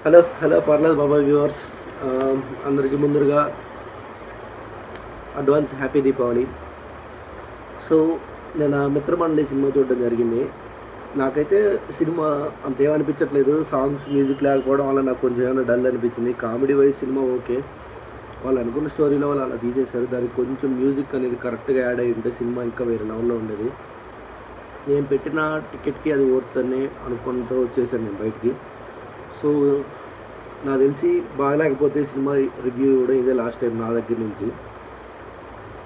Hello hello పర్లేదు బాబాయ్ viewers, అందరికీ ముందుగా అడ్వాన్స్ హ్యాపీ దీపావళి. సో నేను ఆ మిత్రమండలి సినిమా చూడడం జరిగింది. నాకైతే సినిమా అంతేమనిపించట్లేదు. సాంగ్స్ మ్యూజిక్ లేకపోవడం వల్ల నాకు కొంచెం ఏమైనా డల్ అనిపించింది. కామెడీ వైజ్ సినిమా ఓకే, వాళ్ళు అనుకున్న స్టోరీలో వాళ్ళు అలా తీసేశారు. దానికి కొంచెం మ్యూజిక్ అనేది కరెక్ట్గా యాడ్ అయ్యి ఉంటే సినిమా ఇంకా వేరే లెవెల్లో ఉండేది. నేను పెట్టిన టికెట్కి అది వర్త్ అనుకుంటూ వచ్చేసాను నేను బయటికి. సో నాకు తెలిసి బాగలేకపోతే సినిమా రివ్యూ ఇవ్వడం ఇదే లాస్ట్ టైం నా దగ్గర నుంచి.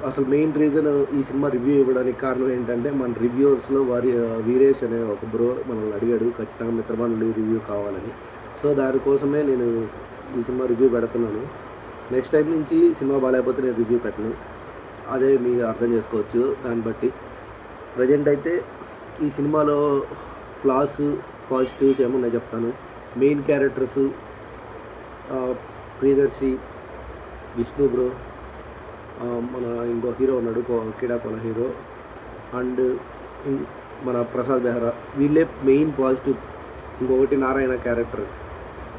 అసలు మెయిన్ రీజన్ ఈ సినిమా రివ్యూ ఇవ్వడానికి కారణం ఏంటంటే, మన రివ్యూవర్స్లో వీరేష్ అనే ఒక బ్రో మనల్ని అడిగాడు ఖచ్చితంగా మిత్రమండలి రివ్యూ కావాలని. సో దానికోసమే నేను ఈ సినిమా రివ్యూ పెడుతున్నాను. నెక్స్ట్ టైం నుంచి సినిమా బాగాలేకపోతే నేను రివ్యూ పెట్టను. అదే మీరు అర్థం చేసుకోవచ్చు దాన్ని బట్టి. ప్రజెంట్ అయితే ఈ సినిమాలో ఫ్లాస్ పాజిటివ్స్ ఏమున్నాయి చెప్తాను. Main characters Priyadarshi, Vishnu bro, మన ఇంకో హీరో ఉన్నాడు కిడాకోల హీరో, అండ్ మన ప్రసాద్ బెహ్రా, వీళ్ళే మెయిన్ పాజిటివ్. ఇంకొకటి నారాయణ క్యారెక్టర్,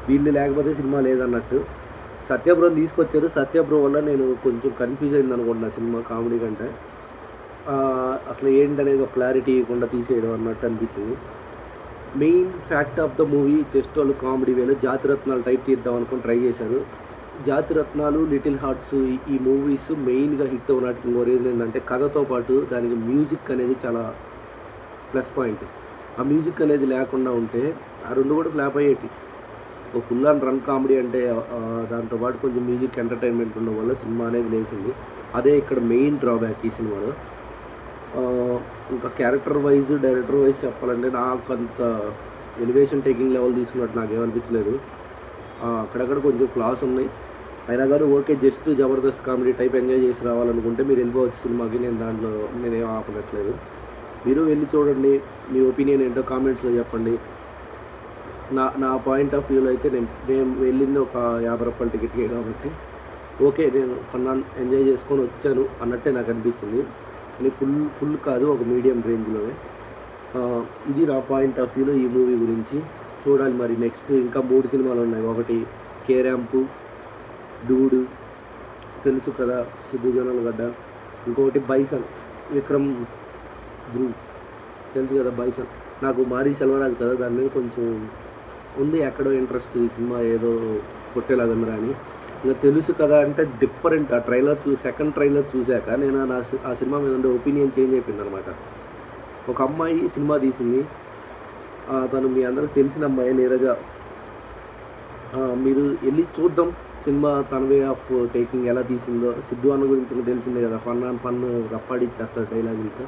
వీళ్ళు లేకపోతే సినిమా లేదన్నట్టు. సత్యబ్రోని తీసుకొచ్చారు. సత్యబ్రో వల్ల నేను కొంచెం కన్ఫ్యూజ్ అయింది అనుకుంటున్నా సినిమా కామెడీ కంటే. అసలు ఏంటనేది ఒక క్లారిటీ ఇవ్వకుండా తీసేయడం అన్నట్టు అనిపించింది. Main fact of the movie just వాళ్ళు కామెడీ వేలో జాతిరత్నాలు టైప్ తీద్దాం అనుకుని ట్రై చేశారు. జాతిరత్నాలు, లిటిల్ హార్ట్స్ ఈ మూవీస్ మెయిన్గా హిట్ అవ్వడానికి ఇంకో రీజన్ ఏంటంటే, కథతో పాటు దానికి మ్యూజిక్ అనేది చాలా ప్లస్ పాయింట్. ఆ మ్యూజిక్ అనేది లేకుండా ఉంటే ఆ రెండు కూడా ఫ్లాప్ అయ్యేటి. ఒక ఫుల్ అండ్ రన్ కామెడీ అంటే దాంతోపాటు కొంచెం మ్యూజిక్ ఎంటర్టైన్మెంట్ ఉండడం వల్ల సినిమా అనేది లేచింది. అదే ఇక్కడ మెయిన్ డ్రాబ్యాక్ ఈ సినిమాలో. ఇంకా క్యారెక్టర్ వైజ్, డైరెక్టర్ వైజ్ చెప్పాలంటే నాకు అంత ఎలివేషన్ టేకింగ్ లెవెల్ తీసుకున్నట్టు నాకేమనిపించలేదు. అక్కడక్కడ కొంచెం ఫ్లాస్ ఉన్నాయి. అయినా కానీ okay, just Jabardasth comedy type enjoy చేసి రావాలనుకుంటే మీరు వెళ్ళిపోవచ్చు సినిమాకి. నేనేం ఆపనట్లేదు. మీరు వెళ్ళి చూడండి. మీ ఒపీనియన్ ఏంటో కామెంట్స్లో చెప్పండి. నా పాయింట్ ఆఫ్ వ్యూలో అయితే నేను వెళ్ళింది ఒక 50 రూపాయల టికెట్కే కాబట్టి ఓకే, నేను ఎంజాయ్ చేసుకొని వచ్చాను అన్నట్టే నాకు అనిపించింది. కానీ ఫుల్ కాదు, ఒక మీడియం రేంజ్లోనే. ఇది నా పాయింట్ ఆఫ్ వ్యూలో ఈ మూవీ గురించి. చూడాలి మరి నెక్స్ట్ ఇంకా 3 సినిమాలు ఉన్నాయి. ఒకటి కే ర్యాంపు, డూడు, తెలుసు కదా సిద్ధు జొన్నలగడ్డ, ఇంకొకటి బైసన్, విక్రమ్ ధ్రువ్, తెలుసు కదా బైసన్. నాకు మారీ సెల్వరాజ్ కదా, దాని మీద కొంచెం ఉంది ఎక్కడో ఇంట్రెస్ట్. ఈ సినిమా ఏదో కొట్టేలాగందిరా అని. ఇంకా తెలుసు కదా అంటే డిఫరెంట్. ఆ సెకండ్ ట్రైలర్ చూశాక నేను ఆ సినిమా మీద ఉండే ఒపీనియన్ చేంజ్ అయిపోయింది అనమాట. ఒక అమ్మాయి సినిమా తీసింది, తను మీ అందరికి తెలిసిన అమ్మాయి నీరజ. మీరు వెళ్ళి చూద్దాం సినిమా తన వే ఆఫ్ టేకింగ్ ఎలా తీసిందో. సిద్ధు అన్న గురించి తెలిసిందే కదా, ఫన్ రఫాడిచ్చేస్తాడు డైలాగులతో.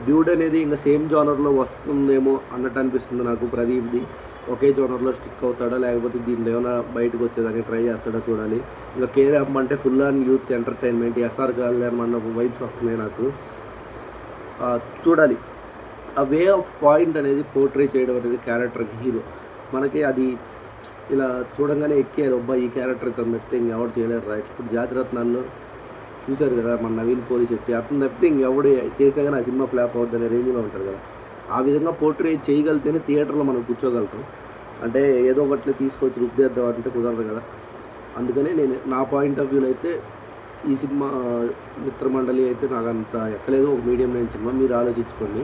డ్యూడ్ అనేది ఇంకా సేమ్ జోనర్లో వస్తుందేమో అన్నట్టు అనిపిస్తుంది నాకు. ప్రదీప్ది ఒకే జోనర్లో స్టిక్ అవుతాడా, లేకపోతే దీంట్లో ఏమైనా బయటకు వచ్చేదానికి ట్రై చేస్తాడా చూడాలి. ఇంకా కే ర్యాంప్ అంటే full and youth entertainment, SR Kalyan Mandapam vibes వస్తున్నాయి నాకు. చూడాలి. ఆ వే ఆఫ్ పాయింట్ అనేది పోర్ట్రే చేయడం అనేది క్యారెక్టర్కి హీరో మనకి అది ఇలా చూడంగానే ఎక్కారు, అబ్బా ఈ క్యారెక్టర్కి తప్పితే ఇంకెవరు చేయలేరు రైట్. ఇప్పుడు జాతిరత్నాల్లో చూశారు కదా మన నవీన్ పోలిశెట్టి, అతను తప్పితే ఇంకెవడు చేసినా కానీ ఆ సినిమా ఫ్లాప్ అవుతుంది అనే రేంజ్లో ఉంటారు కదా. ఆ విధంగా పోర్ట్రే చేయగలితేనే థియేటర్లో మనం కూర్చోగలుగుతాం. అంటే ఏదో ఒకటి తీసుకొచ్చి రుద్దేద్దాం అంటే కుదరదు కదా. అందుకనే నేను నా పాయింట్ ఆఫ్ వ్యూలో అయితే ఈ సినిమా మిత్రమండలి అయితే నాకు అంత ఎక్కలేదు. ఒక మీడియం రేంజ్ సినిమా. మీరు ఆలోచించుకోండి.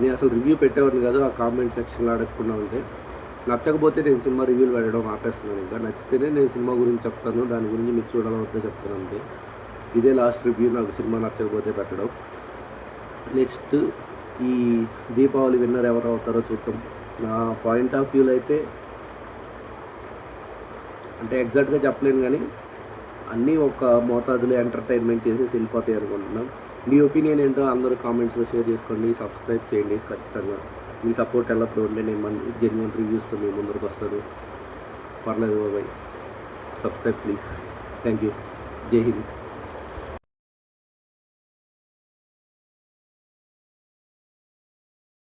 నేను అసలు రివ్యూ పెట్టేవాడిని కాదు, ఆ కామెంట్ సెక్షన్లో అడగకుండా ఉంటే. నచ్చకపోతే నేను సినిమా రివ్యూలు పెట్టడం ఆపేస్తున్నాను. ఇంకా నచ్చితేనే నేను సినిమా గురించి చెప్తాను, దాని గురించి మీరు చూడాలని వద్దో చెప్తాను అంతే. ఇదే లాస్ట్ రివ్యూ, నాకు సినిమా నచ్చకపోతే పెట్టడం. నెక్స్ట్ ఈ దీపావళి విన్నర్ ఎవరు అవుతారో చూద్దాం. నా పాయింట్ ఆఫ్ వ్యూలో అయితే అంటే ఎగ్జాక్ట్గా చెప్పలేను, కానీ అన్నీ ఒక మోతాదులో ఎంటర్టైన్మెంట్ చేసి వెళ్ళిపోతాయి అనుకుంటున్నాం. మీ ఒపీనియన్ ఏంటో అందరూ కామెంట్స్లో షేర్ చేసుకోండి, సబ్స్క్రైబ్ చేయండి. ఖచ్చితంగా మీ సపోర్ట్ ఎల్లప్పుడూ ఉంటే నేను జెన్యూన్ రివ్యూస్తో మీ ముందరకు వస్తాను. పర్లేదు బాబాయ్, సబ్స్క్రైబ్ ప్లీజ్. Thank you. జై హింద్.